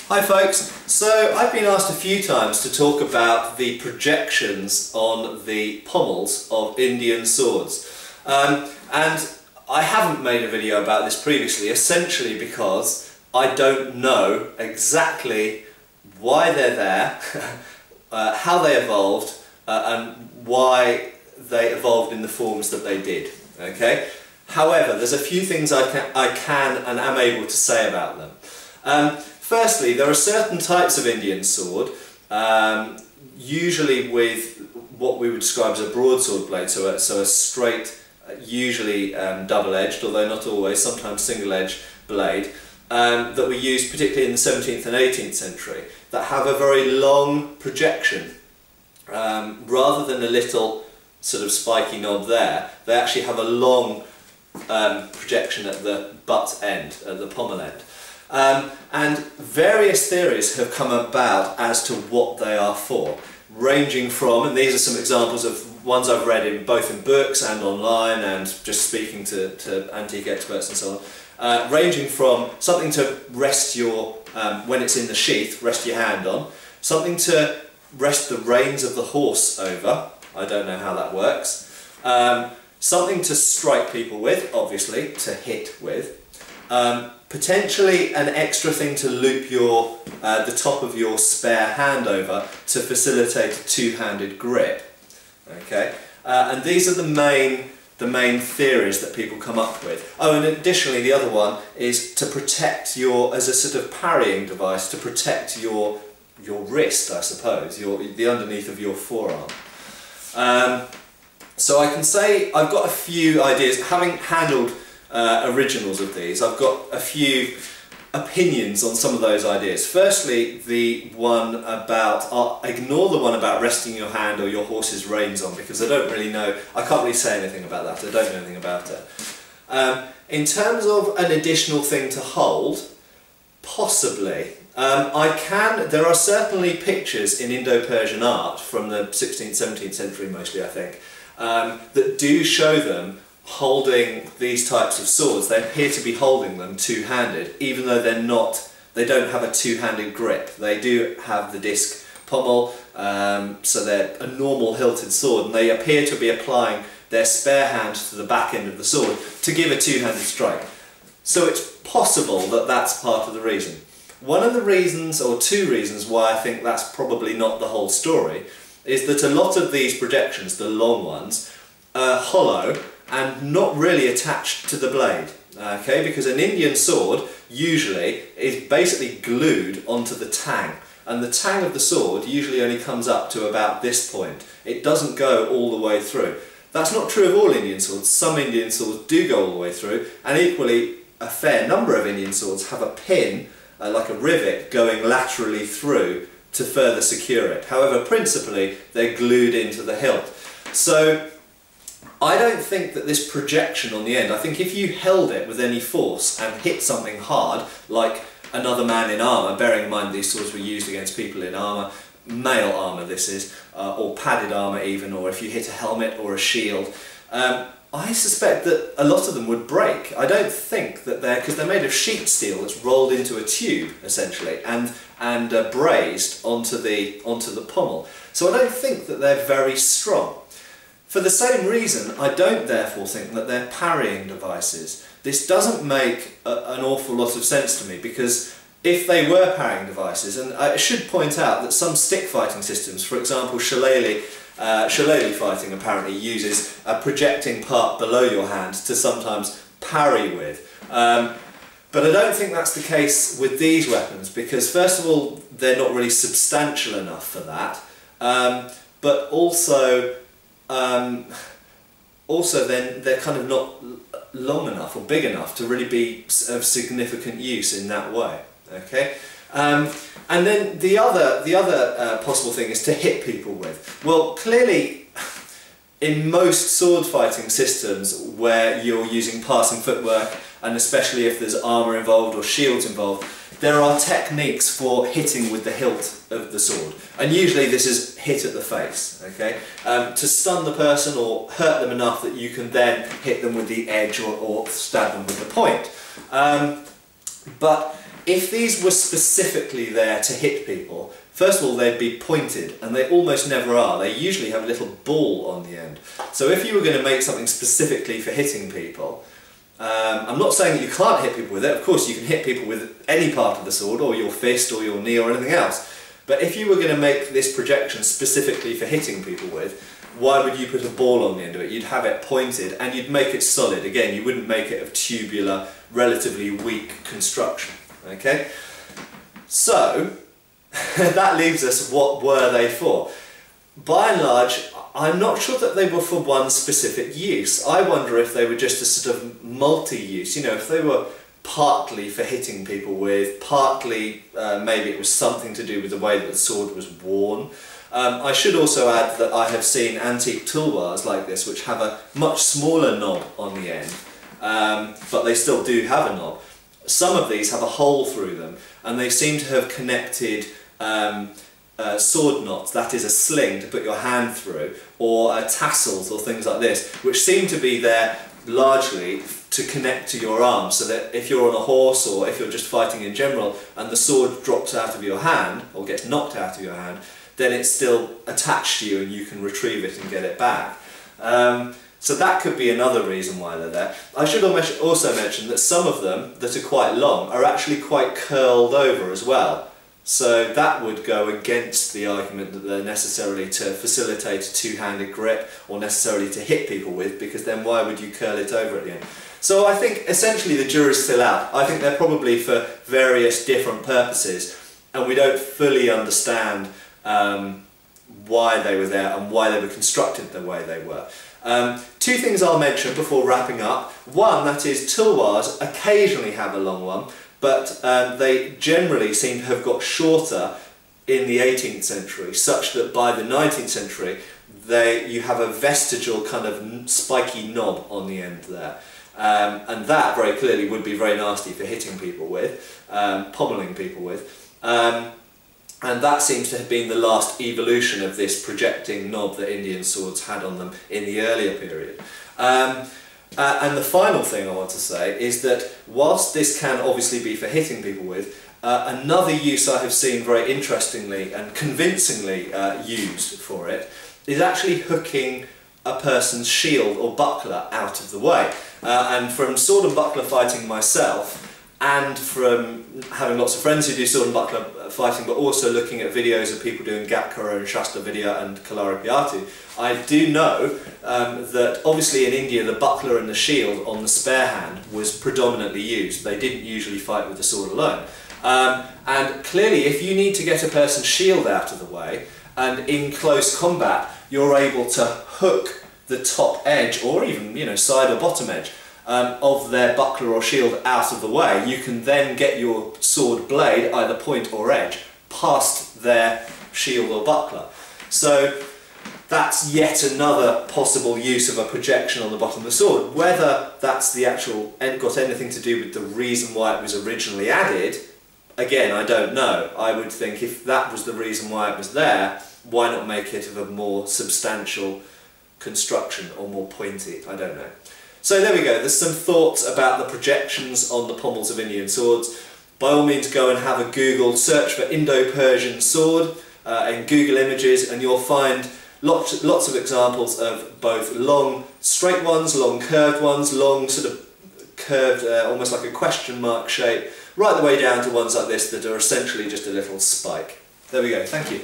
Hi folks, so I've been asked a few times to talk about the projections on the pommels of Indian swords, and I haven't made a video about this previously, essentially because I don't know exactly why they're there, how they evolved, and why they evolved in the forms that they did. Okay. However, there's a few things I can and am able to say about them. Firstly, there are certain types of Indian sword, usually with what we would describe as a broadsword blade, so a straight, usually double-edged, although not always, sometimes single-edged blade, that were used particularly in the 17th and 18th century, that have a very long projection. Rather than a little sort of spiky knob there, they actually have a long projection at the butt end, at the pommel end. And various theories have come about as to what they are for, ranging from, and these are some examples of ones I've read in both in books and online and just speaking to antique experts and so on, ranging from something to rest your, when it's in the sheath, rest your hand on, something to rest the reins of the horse over, I don't know how that works, something to strike people with, obviously, to hit with, potentially an extra thing to loop your the top of your spare hand over to facilitate a two-handed grip. Okay, and these are the main theories that people come up with. Oh, and additionally, the other one is to protect as a sort of parrying device to protect your wrist, I suppose, the underneath of your forearm. So I can say I've got a few ideas, having handled originals of these. I've got a few opinions on some of those ideas. Firstly, the one about, I'll ignore the one about resting your hand or your horse's reins on, because I don't really know, I can't really say anything about that, I don't know anything about it. In terms of an additional thing to hold, possibly. There are certainly pictures in Indo-Persian art from the 16th, 17th century mostly, I think, that do show them holding these types of swords. They appear to be holding them two-handed, even though they don't have a two-handed grip. They do have the disc pommel, so they're a normal hilted sword, and they appear to be applying their spare hand to the back end of the sword to give a two-handed strike. So it's possible that that's part of the reason. One of the reasons, or two reasons, why I think that's probably not the whole story, is that a lot of these projections, the long ones, are hollow and not really attached to the blade, okay? Because an Indian sword usually is basically glued onto the tang, and the tang of the sword usually only comes up to about this point. It doesn't go all the way through. That's not true of all Indian swords. Some Indian swords do go all the way through, and equally a fair number of Indian swords have a pin, like a rivet, going laterally through to further secure it. However, principally they're glued into the hilt. So I don't think that this projection on the end, I think if you held it with any force and hit something hard, like another man in armour, bearing in mind these swords were used against people in armour, male armour this is, or padded armour even, or if you hit a helmet or a shield, I suspect that a lot of them would break. I don't think that because they're made of sheet steel that's rolled into a tube, essentially, and brazed onto the pommel. So I don't think that they're very strong. For the same reason, I don't therefore think that they're parrying devices. This doesn't make an awful lot of sense to me, because if they were parrying devices, and I should point out that some stick fighting systems, for example shillelagh fighting apparently uses a projecting part below your hand to sometimes parry with. But I don't think that's the case with these weapons, because first of all they're not really substantial enough for that, but also then they're kind of not long enough or big enough to really be of significant use in that way. Okay, and then the other possible thing is to hit people with. Well, clearly, in most sword fighting systems where you're using passing footwork, and especially if there's armour involved or shields involved, there are techniques for hitting with the hilt of the sword, and usually this is hit at the face, okay? To stun the person or hurt them enough that you can then hit them with the edge or stab them with the point. But if these were specifically there to hit people, first of all they'd be pointed, and they almost never are. They usually have a little ball on the end. So if you were going to make something specifically for hitting people, I'm not saying that you can't hit people with it. Of course you can hit people with any part of the sword, or your fist, or your knee, or anything else. But if you were going to make this projection specifically for hitting people with, why would you put a ball on the end of it? You'd have it pointed, and you'd make it solid. Again, you wouldn't make it of tubular, relatively weak construction. Okay? So, that leaves us, what were they for? By and large, I'm not sure that they were for one specific use. I wonder if they were just a sort of multi-use, you know, if they were partly for hitting people with, partly maybe it was something to do with the way that the sword was worn. I should also add that I have seen antique toolbars like this which have a much smaller knob on the end, but they still do have a knob. Some of these have a hole through them, and they seem to have connected sword knots, that is a sling to put your hand through, or tassels or things like this, which seem to be there largely to connect to your arm, so that if you're on a horse or if you're just fighting in general and the sword drops out of your hand or gets knocked out of your hand, then it's still attached to you and you can retrieve it and get it back. So that could be another reason why they're there. I should also mention that some of them that are quite long are actually quite curled over as well. So that would go against the argument that they're necessarily to facilitate a two-handed grip or necessarily to hit people with, because then why would you curl it over at the end? So I think essentially the jury's still out. I think they're probably for various different purposes, and we don't fully understand why they were there and why they were constructed the way they were. Two things I'll mention before wrapping up. One, that is tulwars occasionally have a long one, but they generally seem to have got shorter in the 18th century, such that by the 19th century you have a vestigial kind of spiky knob on the end there. And that very clearly would be very nasty for hitting people with, pommeling people with. And that seems to have been the last evolution of this projecting knob that Indian swords had on them in the earlier period. And the final thing I want to say is that whilst this can obviously be for hitting people with, another use I have seen very interestingly and convincingly used for it is actually hooking a person's shield or buckler out of the way. And from sword and buckler fighting myself, and from having lots of friends who do sword and buckler fighting, but also looking at videos of people doing Gatkara and Shastra Vidya and Kalaripiatu, I do know that obviously in India the buckler and the shield on the spare hand was predominantly used. They didn't usually fight with the sword alone. And clearly if you need to get a person's shield out of the way, and in close combat you're able to hook the top edge, or even, you know, side or bottom edge, of their buckler or shield out of the way, you can then get your sword blade, either point or edge, past their shield or buckler. So that's yet another possible use of a projection on the bottom of the sword. Whether that's the actual, got anything to do with the reason why it was originally added, again, I don't know. I would think if that was the reason why it was there, why not make it of a more substantial construction or more pointy? I don't know. So there we go, there's some thoughts about the projections on the pommels of Indian swords. By all means go and have a Google search for Indo-Persian sword in Google Images, and you'll find lots of examples of both long straight ones, long curved ones, long sort of curved, almost like a question mark shape, right the way down to ones like this that are essentially just a little spike. There we go, thank you.